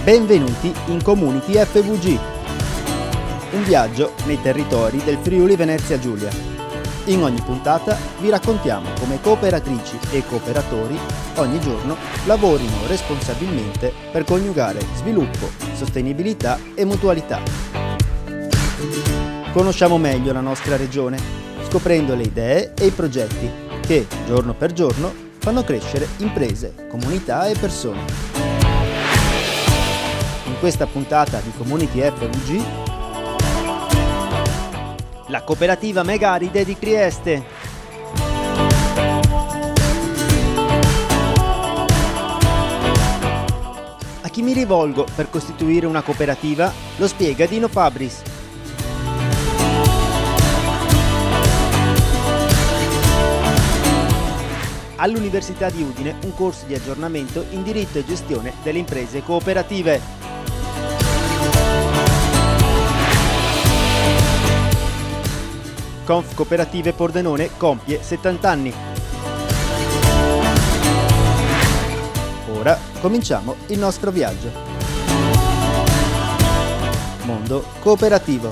Benvenuti in Community FVG, un viaggio nei territori del Friuli Venezia Giulia. In ogni puntata vi raccontiamo come cooperatrici e cooperatori ogni giorno lavorino responsabilmente per coniugare sviluppo, sostenibilità e mutualità. Conosciamo meglio la nostra regione, scoprendo le idee e i progetti che, giorno per giorno, fanno crescere imprese, comunità e persone. In questa puntata di Community FVG, la cooperativa Megaride di Trieste. A chi mi rivolgo per costituire una cooperativa? Lo spiega Dino Fabris. All'Università di Udine un corso di aggiornamento in diritto e gestione delle imprese cooperative. Conf Cooperative Pordenone compie 70 anni. Ora cominciamo il nostro viaggio. Mondo cooperativo.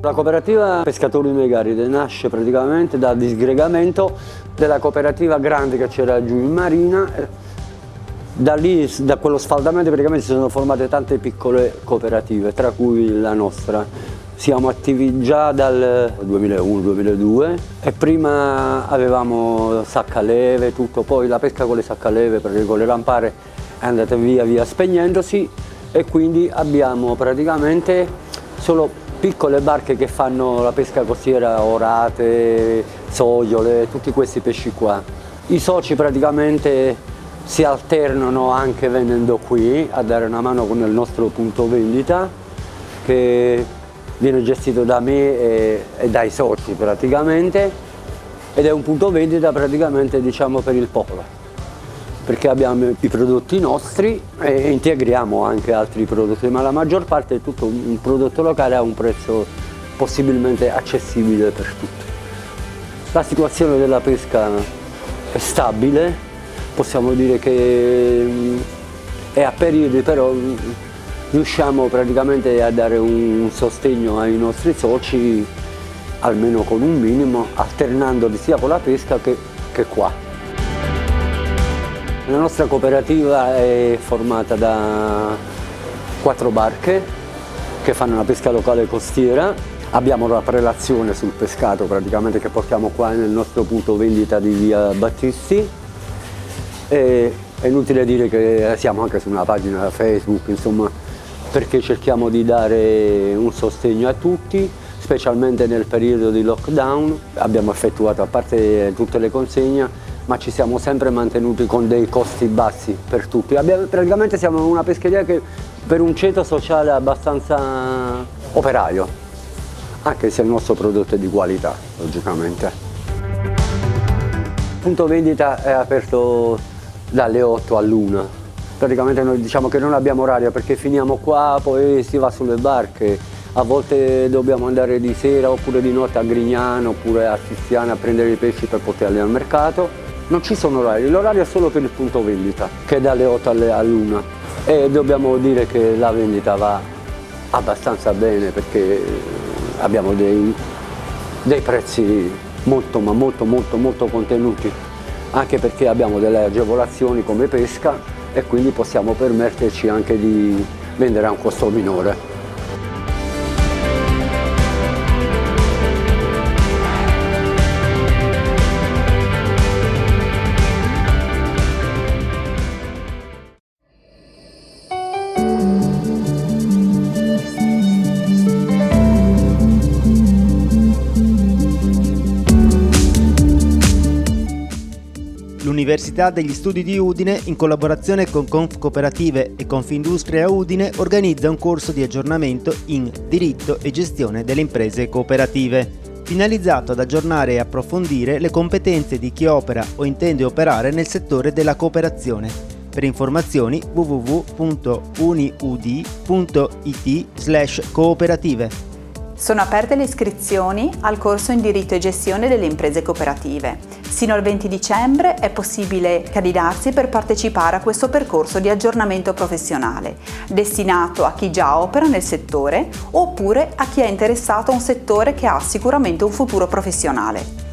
La cooperativa Pescatori Megaride nasce praticamente dal disgregamento della cooperativa grande che c'era giù in marina. Da lì, da quello sfaldamento praticamente si sono formate tante piccole cooperative, tra cui la nostra. Siamo attivi già dal 2001-2002 e prima avevamo saccaleve, tutto, poi la pesca con le saccaleve, perché con le rampare è andata via spegnendosi e quindi abbiamo praticamente solo piccole barche che fanno la pesca costiera, orate, sogliole, tutti questi pesci qua. I soci praticamente si alternano anche venendo qui a dare una mano con il nostro punto vendita che viene gestito da me e dai soci praticamente, ed è un punto vendita praticamente diciamo per il popolo, perché abbiamo i prodotti nostri e integriamo anche altri prodotti, ma la maggior parte è tutto un prodotto locale a un prezzo possibilmente accessibile per tutti. La situazione della pesca è stabile. Possiamo dire che è a periodi, però riusciamo praticamente a dare un sostegno ai nostri soci, almeno con un minimo, alternandoli sia con la pesca che qua. La nostra cooperativa è formata da 4 barche che fanno una pesca locale costiera. Abbiamo la prelazione sul pescato praticamente che portiamo qua nel nostro punto vendita di via Battisti. È inutile dire che siamo anche su una pagina Facebook, insomma, perché cerchiamo di dare un sostegno a tutti, specialmente nel periodo di lockdown. Abbiamo effettuato, a parte tutte le consegne, ma ci siamo sempre mantenuti con dei costi bassi per tutti. Praticamente siamo una pescheria che per un ceto sociale abbastanza operaio, anche se il nostro prodotto è di qualità, logicamente. Il punto vendita è aperto dalle 8 all'1. Praticamente noi diciamo che non abbiamo orario perché finiamo qua, poi si va sulle barche. A volte dobbiamo andare di sera oppure di notte a Grignano oppure a Tiziana a prendere i pesci per portarli al mercato. Non ci sono orari, l'orario è solo per il punto vendita, che è dalle 8 all'1. E dobbiamo dire che la vendita va abbastanza bene perché abbiamo dei prezzi molto contenuti, anche perché abbiamo delle agevolazioni come pesca e quindi possiamo permetterci anche di vendere a un costo minore. L'Università degli Studi di Udine, in collaborazione con Conf Cooperative e Confindustria Udine, organizza un corso di aggiornamento in diritto e gestione delle imprese cooperative, finalizzato ad aggiornare e approfondire le competenze di chi opera o intende operare nel settore della cooperazione. Per informazioni www.uniud.it/cooperative. Sono aperte le iscrizioni al corso in diritto e gestione delle imprese cooperative. Sino al 20 dicembre è possibile candidarsi per partecipare a questo percorso di aggiornamento professionale, destinato a chi già opera nel settore oppure a chi è interessato a un settore che ha sicuramente un futuro professionale.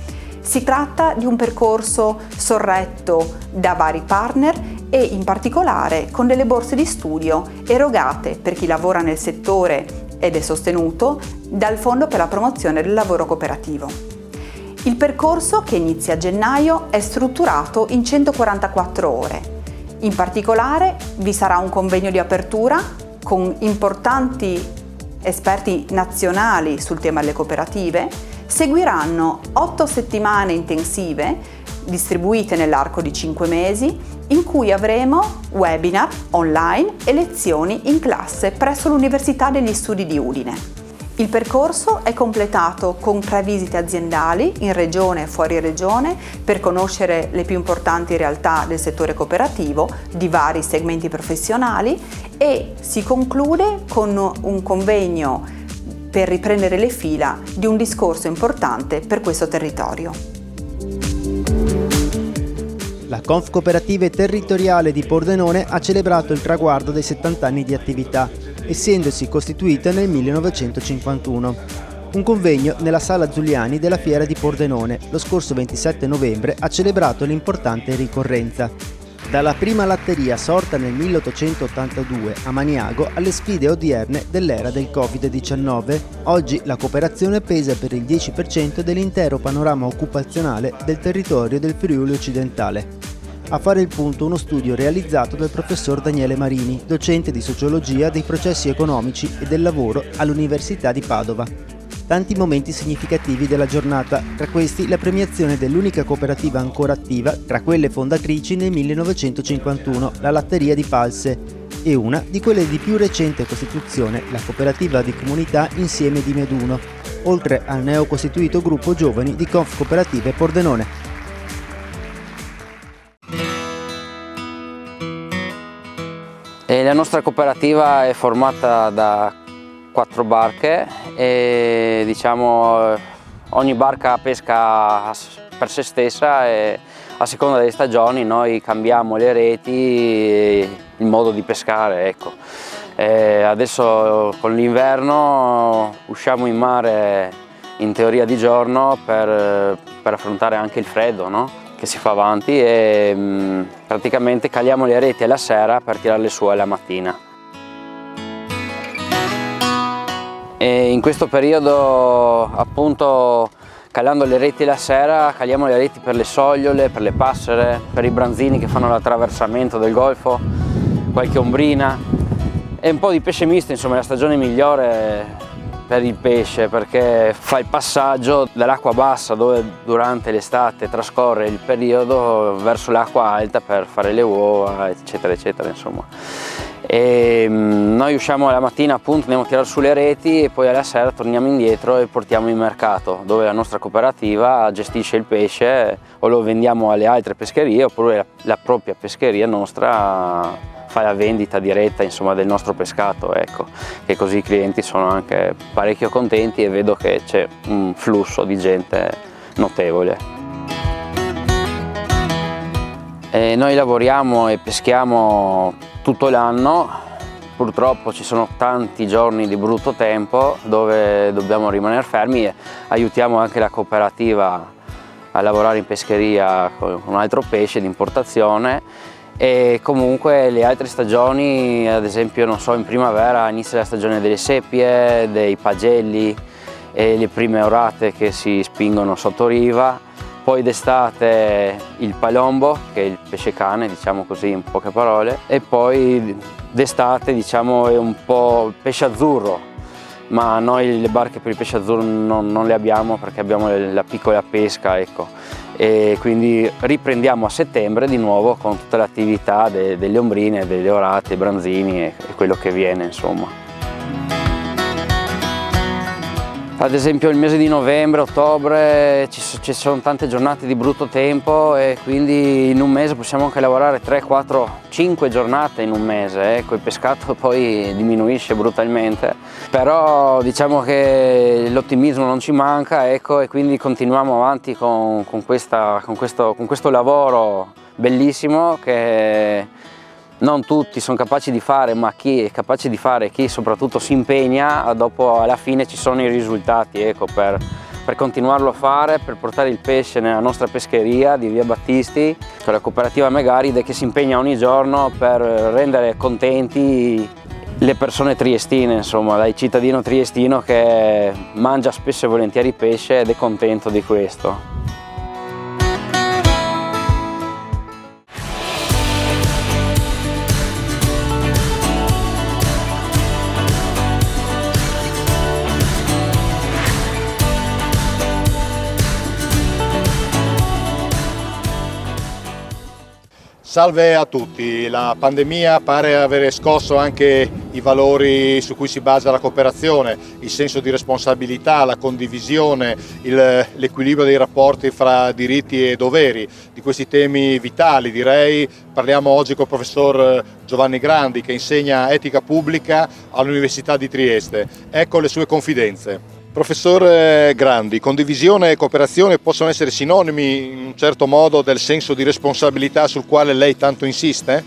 Si tratta di un percorso sorretto da vari partner e in particolare con delle borse di studio erogate per chi lavora nel settore ed è sostenuto dal Fondo per la promozione del lavoro cooperativo. Il percorso, che inizia a gennaio, è strutturato in 144 ore. In particolare vi sarà un convegno di apertura con importanti esperti nazionali sul tema delle cooperative, seguiranno 8 settimane intensive distribuite nell'arco di 5 mesi, in cui avremo webinar online e lezioni in classe presso l'Università degli Studi di Udine. Il percorso è completato con 3 visite aziendali in regione e fuori regione per conoscere le più importanti realtà del settore cooperativo di vari segmenti professionali e si conclude con un convegno per riprendere le fila di un discorso importante per questo territorio. La Confcooperative Territoriale di Pordenone ha celebrato il traguardo dei 70 anni di attività, essendosi costituita nel 1951. Un convegno nella Sala Giuliani della Fiera di Pordenone lo scorso 27 novembre ha celebrato l'importante ricorrenza. Dalla prima latteria sorta nel 1882 a Maniago alle sfide odierne dell'era del Covid-19, oggi la cooperazione pesa per il 10% dell'intero panorama occupazionale del territorio del Friuli occidentale. A fare il punto uno studio realizzato dal professor Daniele Marini, docente di sociologia dei processi economici e del lavoro all'Università di Padova. Tanti momenti significativi della giornata, tra questi la premiazione dell'unica cooperativa ancora attiva tra quelle fondatrici nel 1951, la Latteria di Palse, e una di quelle di più recente costituzione, la cooperativa di comunità Insieme di Meduno, oltre al neocostituito gruppo giovani di Confcooperative Pordenone. La nostra cooperativa è formata da 4 barche e ogni barca pesca per se stessa e a seconda delle stagioni noi cambiamo le reti, il modo di pescare, ecco. Adesso con l'inverno usciamo in mare in teoria di giorno per affrontare anche il freddo, no? Che si fa avanti e praticamente caliamo le reti alla sera per tirarle su alla mattina. E in questo periodo, appunto, calando le reti la sera, caliamo le reti per le sogliole, per le passere, per i branzini che fanno l'attraversamento del golfo, qualche ombrina e un po' di pesce misto, insomma è la stagione migliore per il pesce perché fa il passaggio dall'acqua bassa dove durante l'estate trascorre il periodo verso l'acqua alta per fare le uova, eccetera eccetera, insomma. E noi usciamo la mattina, appunto, andiamo a tirare su le reti e poi alla sera torniamo indietro e portiamo in mercato dove la nostra cooperativa gestisce il pesce o lo vendiamo alle altre pescherie oppure la propria pescheria nostra fa la vendita diretta, insomma, del nostro pescato, ecco, che così i clienti sono anche parecchio contenti e vedo che c'è un flusso di gente notevole. E noi lavoriamo e peschiamo tutto l'anno, purtroppo ci sono tanti giorni di brutto tempo dove dobbiamo rimanere fermi e aiutiamo anche la cooperativa a lavorare in pescheria con un altro pesce di importazione. E comunque le altre stagioni, ad esempio, non so, in primavera inizia la stagione delle seppie, dei pagelli e le prime orate che si spingono sotto riva, poi d'estate il palombo, che è il pesce cane, diciamo così in poche parole, e poi d'estate, diciamo, è un po' il pesce azzurro, ma noi le barche per il pesce azzurro non le abbiamo perché abbiamo la piccola pesca, ecco. E quindi riprendiamo a settembre di nuovo con tutta l'attività delle ombrine, delle orate, branzini e quello che viene, insomma. Ad esempio il mese di novembre, ottobre ci sono tante giornate di brutto tempo e quindi in un mese possiamo anche lavorare 3, 4, 5 giornate in un mese, ecco, il pescato poi diminuisce brutalmente, però diciamo che l'ottimismo non ci manca, ecco, e quindi continuiamo avanti con questo lavoro bellissimo che non tutti sono capaci di fare, ma chi è capace di fare, chi soprattutto si impegna, dopo alla fine ci sono i risultati, ecco, per continuarlo a fare, per portare il pesce nella nostra pescheria di Via Battisti, con la cooperativa Megaride che si impegna ogni giorno per rendere contenti le persone triestine, insomma, dal cittadino triestino che mangia spesso e volentieri pesce ed è contento di questo. Salve a tutti, la pandemia pare avere scosso anche i valori su cui si basa la cooperazione, il senso di responsabilità, la condivisione, l'equilibrio dei rapporti fra diritti e doveri. Di questi temi vitali, direi, parliamo oggi col professor Giovanni Grandi che insegna etica pubblica all'Università di Trieste. Ecco le sue confidenze. Professor Grandi, condivisione e cooperazione possono essere sinonimi in un certo modo del senso di responsabilità sul quale lei tanto insiste?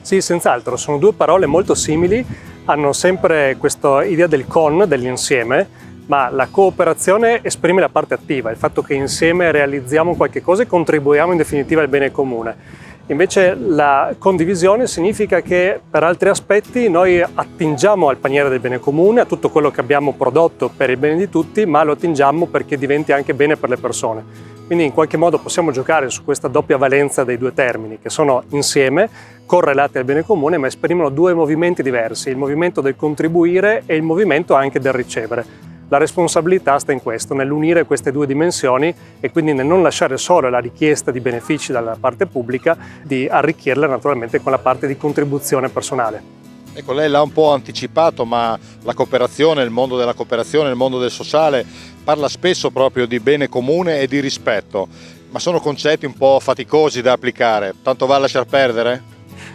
Sì, senz'altro, sono due parole molto simili, hanno sempre questa idea del con, dell'insieme, ma la cooperazione esprime la parte attiva, il fatto che insieme realizziamo qualche cosa e contribuiamo in definitiva al bene comune. Invece la condivisione significa che per altri aspetti noi attingiamo al paniere del bene comune, a tutto quello che abbiamo prodotto per il bene di tutti, ma lo attingiamo perché diventi anche bene per le persone. Quindi in qualche modo possiamo giocare su questa doppia valenza dei due termini, che sono insieme, correlati al bene comune, ma esprimono due movimenti diversi, il movimento del contribuire e il movimento anche del ricevere. La responsabilità sta in questo, nell'unire queste due dimensioni e quindi nel non lasciare solo la richiesta di benefici dalla parte pubblica, di arricchirla naturalmente con la parte di contribuzione personale. Ecco, lei l'ha un po' anticipato, ma la cooperazione, il mondo della cooperazione, il mondo del sociale parla spesso proprio di bene comune e di rispetto, ma sono concetti un po' faticosi da applicare, tanto va a lasciar perdere?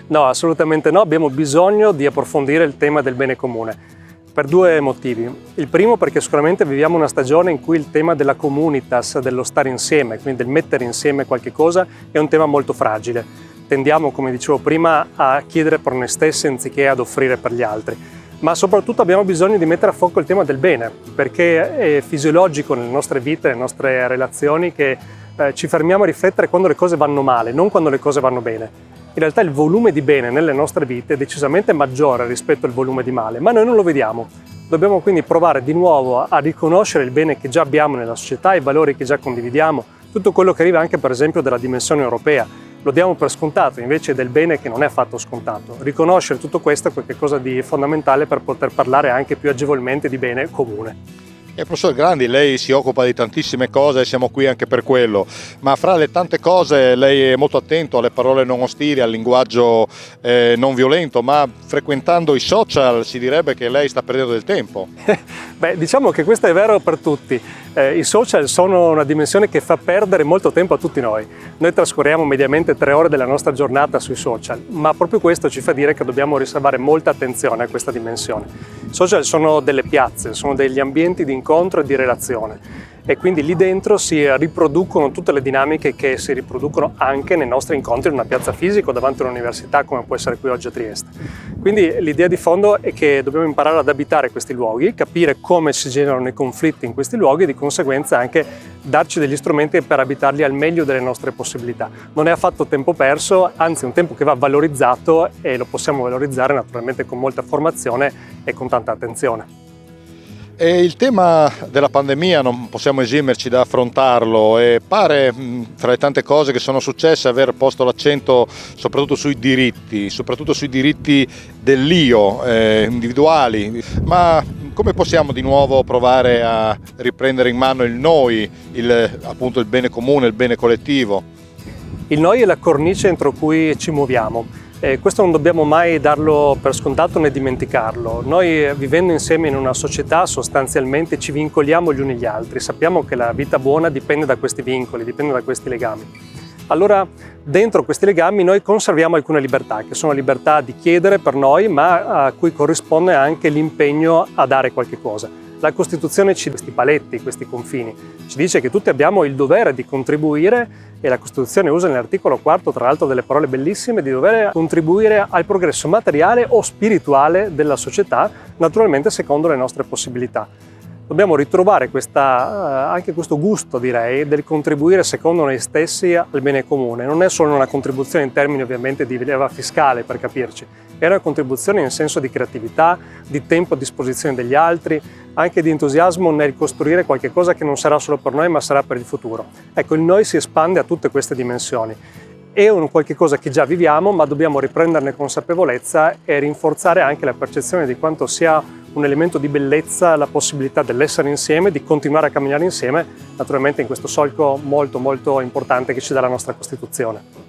No, assolutamente no, abbiamo bisogno di approfondire il tema del bene comune. Per due motivi. Il primo perché sicuramente viviamo una stagione in cui il tema della communitas, dello stare insieme, quindi del mettere insieme qualche cosa, è un tema molto fragile. Tendiamo, come dicevo prima, a chiedere per noi stessi anziché ad offrire per gli altri. Ma soprattutto abbiamo bisogno di mettere a fuoco il tema del bene, perché è fisiologico nelle nostre vite, nelle nostre relazioni, che ci fermiamo a riflettere quando le cose vanno male, non quando le cose vanno bene. In realtà il volume di bene nelle nostre vite è decisamente maggiore rispetto al volume di male, ma noi non lo vediamo. Dobbiamo quindi provare di nuovo a riconoscere il bene che già abbiamo nella società, i valori che già condividiamo, tutto quello che arriva anche per esempio dalla dimensione europea. Lo diamo per scontato invece del bene che non è affatto scontato. Riconoscere tutto questo è qualcosa di fondamentale per poter parlare anche più agevolmente di bene comune. Professor Grandi, lei si occupa di tantissime cose e siamo qui anche per quello, ma fra le tante cose lei è molto attento alle parole non ostili, al linguaggio non violento, ma frequentando i social si direbbe che lei sta perdendo del tempo. Beh, diciamo che questo è vero per tutti. I social sono una dimensione che fa perdere molto tempo a tutti noi. Noi trascorriamo mediamente 3 ore della nostra giornata sui social, ma proprio questo ci fa dire che dobbiamo riservare molta attenzione a questa dimensione. I social sono delle piazze, sono degli ambienti di incontro e di relazione e quindi lì dentro si riproducono tutte le dinamiche che si riproducono anche nei nostri incontri in una piazza fisica o davanti a un'università come può essere qui oggi a Trieste. Quindi l'idea di fondo è che dobbiamo imparare ad abitare questi luoghi, capire come si generano i conflitti in questi luoghi e di conseguenza anche darci degli strumenti per abitarli al meglio delle nostre possibilità. Non è affatto tempo perso, anzi è un tempo che va valorizzato e lo possiamo valorizzare naturalmente con molta formazione e con tanta attenzione. E il tema della pandemia non possiamo esimerci da affrontarlo e pare, fra le tante cose che sono successe, aver posto l'accento soprattutto sui diritti dell'io, individuali, ma come possiamo di nuovo provare a riprendere in mano il noi, appunto il bene comune, il bene collettivo? Il noi è la cornice entro cui ci muoviamo. Questo non dobbiamo mai darlo per scontato né dimenticarlo. Noi vivendo insieme in una società sostanzialmente ci vincoliamo gli uni gli altri, sappiamo che la vita buona dipende da questi vincoli, dipende da questi legami. Allora dentro questi legami noi conserviamo alcune libertà, che sono libertà di chiedere per noi, ma a cui corrisponde anche l'impegno a dare qualche cosa. La Costituzione ci dà questi paletti, questi confini, ci dice che tutti abbiamo il dovere di contribuire, e la Costituzione usa nell'articolo 4 tra l'altro delle parole bellissime, di dover contribuire al progresso materiale o spirituale della società, naturalmente secondo le nostre possibilità. Dobbiamo ritrovare anche questo gusto, direi, del contribuire secondo noi stessi al bene comune. Non è solo una contribuzione in termini ovviamente di leva fiscale, per capirci, è una contribuzione in senso di creatività, di tempo a disposizione degli altri, anche di entusiasmo nel costruire qualche cosa che non sarà solo per noi ma sarà per il futuro. Ecco, il noi si espande a tutte queste dimensioni. È un qualche cosa che già viviamo, ma dobbiamo riprenderne consapevolezza e rinforzare anche la percezione di quanto sia un elemento di bellezza la possibilità dell'essere insieme, di continuare a camminare insieme, naturalmente in questo solco molto molto importante che ci dà la nostra Costituzione.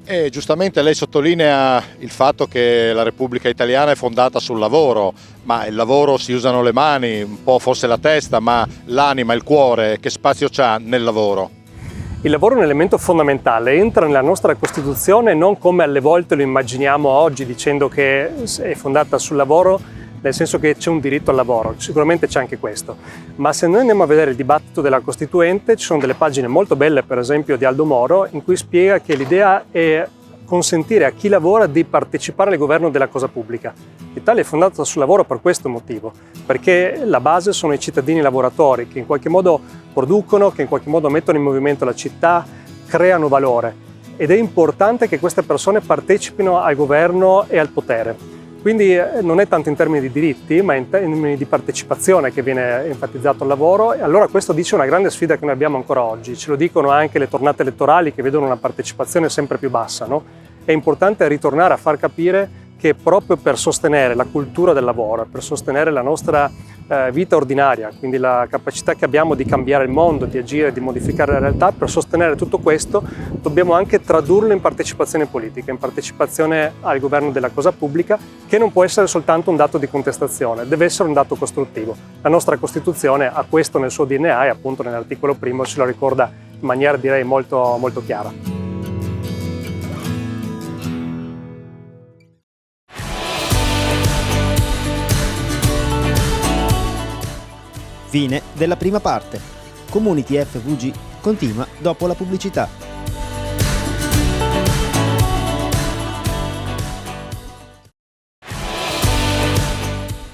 E giustamente lei sottolinea il fatto che la Repubblica Italiana è fondata sul lavoro, ma il lavoro si usano le mani, un po' forse la testa, ma l'anima, il cuore, che spazio c'ha nel lavoro? Il lavoro è un elemento fondamentale, entra nella nostra Costituzione non come alle volte lo immaginiamo oggi, dicendo che è fondata sul lavoro, nel senso che c'è un diritto al lavoro, sicuramente c'è anche questo, ma se noi andiamo a vedere il dibattito della Costituente ci sono delle pagine molto belle, per esempio di Aldo Moro, in cui spiega che l'idea è consentire a chi lavora di partecipare al governo della cosa pubblica. L'Italia è fondata sul lavoro per questo motivo, perché la base sono i cittadini lavoratori che in qualche modo producono, che in qualche modo mettono in movimento la città, creano valore, ed è importante che queste persone partecipino al governo e al potere. Quindi non è tanto in termini di diritti, ma in termini di partecipazione che viene enfatizzato il lavoro, e allora questo dice una grande sfida che noi abbiamo ancora oggi. Ce lo dicono anche le tornate elettorali che vedono una partecipazione sempre più bassa, no? È importante ritornare a far capire che proprio per sostenere la cultura del lavoro, per sostenere la nostra vita ordinaria, quindi la capacità che abbiamo di cambiare il mondo, di agire, di modificare la realtà, per sostenere tutto questo dobbiamo anche tradurlo in partecipazione politica, in partecipazione al governo della cosa pubblica, che non può essere soltanto un dato di contestazione, deve essere un dato costruttivo. La nostra Costituzione ha questo nel suo DNA e appunto nell'articolo 1 ce lo ricorda in maniera direi molto, molto chiara. Fine della prima parte. Community FVG continua dopo la pubblicità.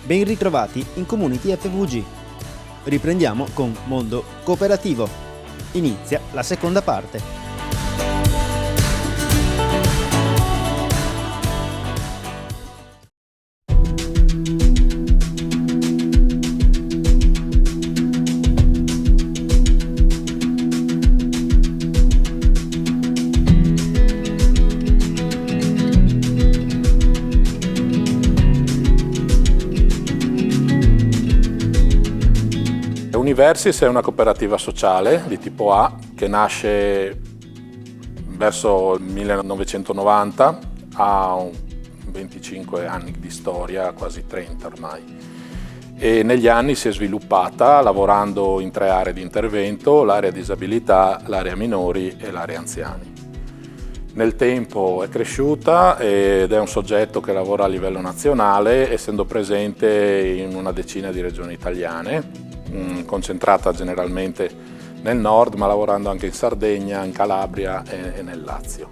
Ben ritrovati in Community FVG. Riprendiamo con Mondo Cooperativo. Inizia la seconda parte. Universis è una cooperativa sociale di tipo A che nasce verso il 1990, ha 25 anni di storia, quasi 30 ormai, e negli anni si è sviluppata lavorando in 3 aree di intervento: l'area disabilità, l'area minori e l'area anziani. Nel tempo è cresciuta ed è un soggetto che lavora a livello nazionale, essendo presente in una decina di regioni italiane, concentrata generalmente nel nord, ma lavorando anche in Sardegna, in Calabria e nel Lazio.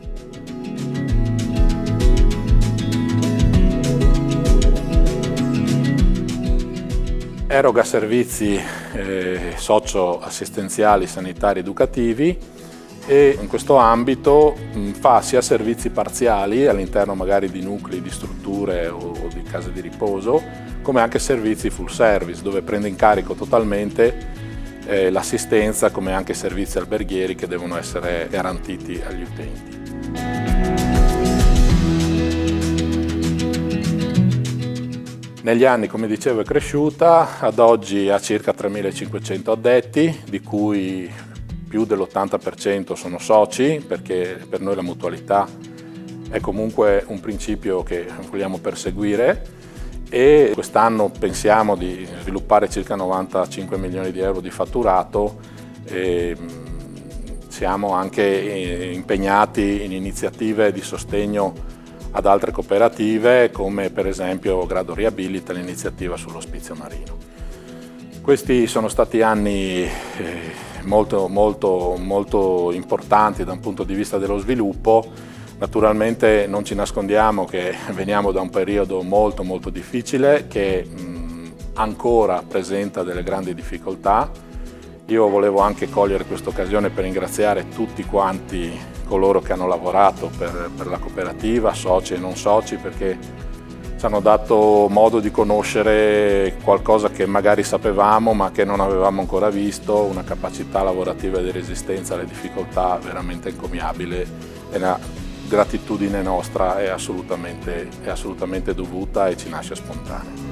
Eroga servizi socio-assistenziali, sanitari, educativi, e in questo ambito fa sia servizi parziali all'interno magari di nuclei, di strutture o di case di riposo, come anche servizi full service, dove prende in carico totalmente l'assistenza, come anche servizi alberghieri che devono essere garantiti agli utenti. Negli anni, come dicevo, è cresciuta, ad oggi ha circa 3.500 addetti, di cui più dell'80% sono soci, perché per noi la mutualità è comunque un principio che vogliamo perseguire e quest'anno pensiamo di sviluppare circa 95 milioni di euro di fatturato e siamo anche impegnati in iniziative di sostegno ad altre cooperative come per esempio Grado Riabilita, l'iniziativa sull'ospizio marino. Questi sono stati anni molto importanti da un punto di vista dello sviluppo. Naturalmente non ci nascondiamo che veniamo da un periodo molto difficile che ancora presenta delle grandi difficoltà. Io volevo anche cogliere questa occasione per ringraziare tutti quanti coloro che hanno lavorato per la cooperativa, soci e non soci, perché ci hanno dato modo di conoscere qualcosa che magari sapevamo ma che non avevamo ancora visto, una capacità lavorativa di resistenza alle difficoltà veramente encomiabile e la gratitudine nostra è assolutamente dovuta e ci nasce spontanea.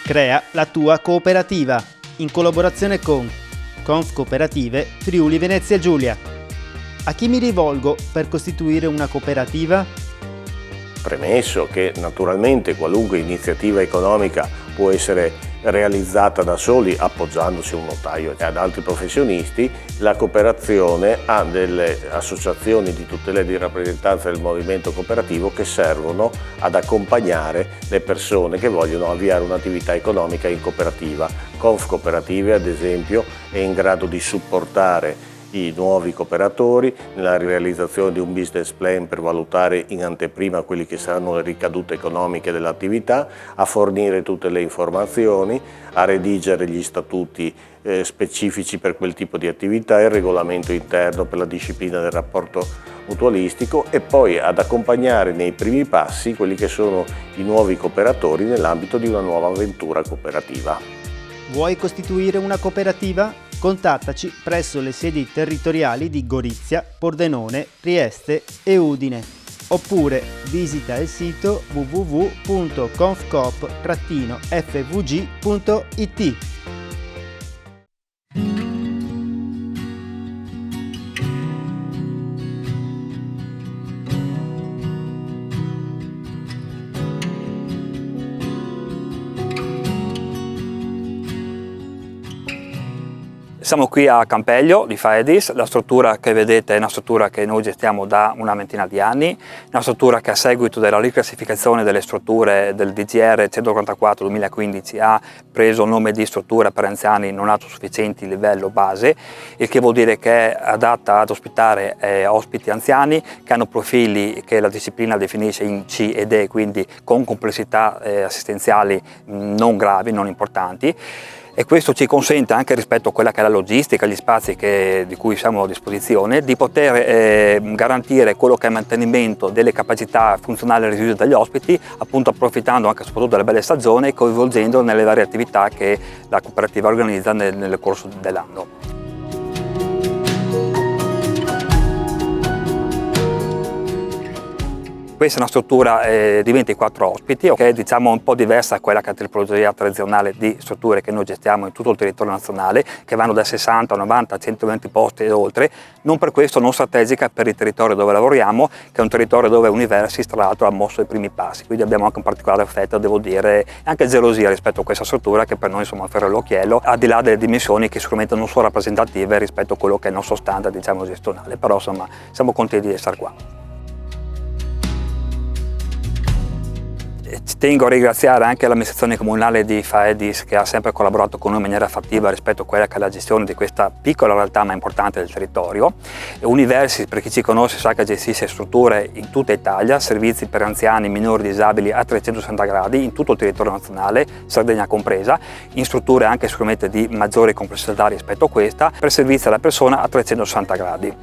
Crea la tua cooperativa in collaborazione con Confcooperative Friuli Venezia Giulia. A chi mi rivolgo per costituire una cooperativa? Premesso che naturalmente qualunque iniziativa economica può essere realizzata da soli appoggiandosi a un notaio e ad altri professionisti, la cooperazione ha delle associazioni di tutela e di rappresentanza del movimento cooperativo che servono ad accompagnare le persone che vogliono avviare un'attività economica in cooperativa. Confcooperative, ad esempio, è in grado di supportare i nuovi cooperatori nella realizzazione di un business plan per valutare in anteprima quelli che saranno le ricadute economiche dell'attività, a fornire tutte le informazioni, a redigere gli statuti specifici per quel tipo di attività, il regolamento interno per la disciplina del rapporto mutualistico e poi ad accompagnare nei primi passi quelli che sono i nuovi cooperatori nell'ambito di una nuova avventura cooperativa. Vuoi costituire una cooperativa? Contattaci presso le sedi territoriali di Gorizia, Pordenone, Trieste e Udine, oppure visita il sito www.confcoop-fvg.it. Siamo qui a Campeggio di Faedis, la struttura che vedete è una struttura che noi gestiamo da una ventina di anni, una struttura che a seguito della riclassificazione delle strutture del DGR 144-2015 ha preso il nome di struttura per anziani non autosufficienti livello base, il che vuol dire che è adatta ad ospitare ospiti anziani che hanno profili che la disciplina definisce in C ed E, quindi con complessità assistenziali non gravi, non importanti. E questo ci consente, anche rispetto a quella che è la logistica, gli spazi di cui siamo a disposizione, di poter garantire quello che è il mantenimento delle capacità funzionali residue dagli ospiti, appunto approfittando anche soprattutto delle belle stagioni e coinvolgendo nelle varie attività che la cooperativa organizza nel corso dell'anno. Questa è una struttura di 24 ospiti, che è un po' diversa da quella che è la tipologia tradizionale di strutture che noi gestiamo in tutto il territorio nazionale, che vanno da 60, 90, 120 posti e oltre, non per questo non strategica per il territorio dove lavoriamo, che è un territorio dove Universis tra l'altro ha mosso i primi passi, quindi abbiamo anche un particolare affetto, devo dire, anche gelosia rispetto a questa struttura che per noi insomma ferra all'occhiello, al di là delle dimensioni che sicuramente non sono rappresentative rispetto a quello che è il nostro standard gestionale, però insomma siamo contenti di essere qua. Ci tengo a ringraziare anche l'amministrazione comunale di Faedis che ha sempre collaborato con noi in maniera fattiva rispetto a quella che è la gestione di questa piccola realtà ma importante del territorio. Universis, per chi ci conosce, sa che gestisce strutture in tutta Italia, servizi per anziani, minori, disabili a 360 gradi in tutto il territorio nazionale, Sardegna compresa, in strutture anche sicuramente di maggiore complessità rispetto a questa, per servizi alla persona a 360 gradi.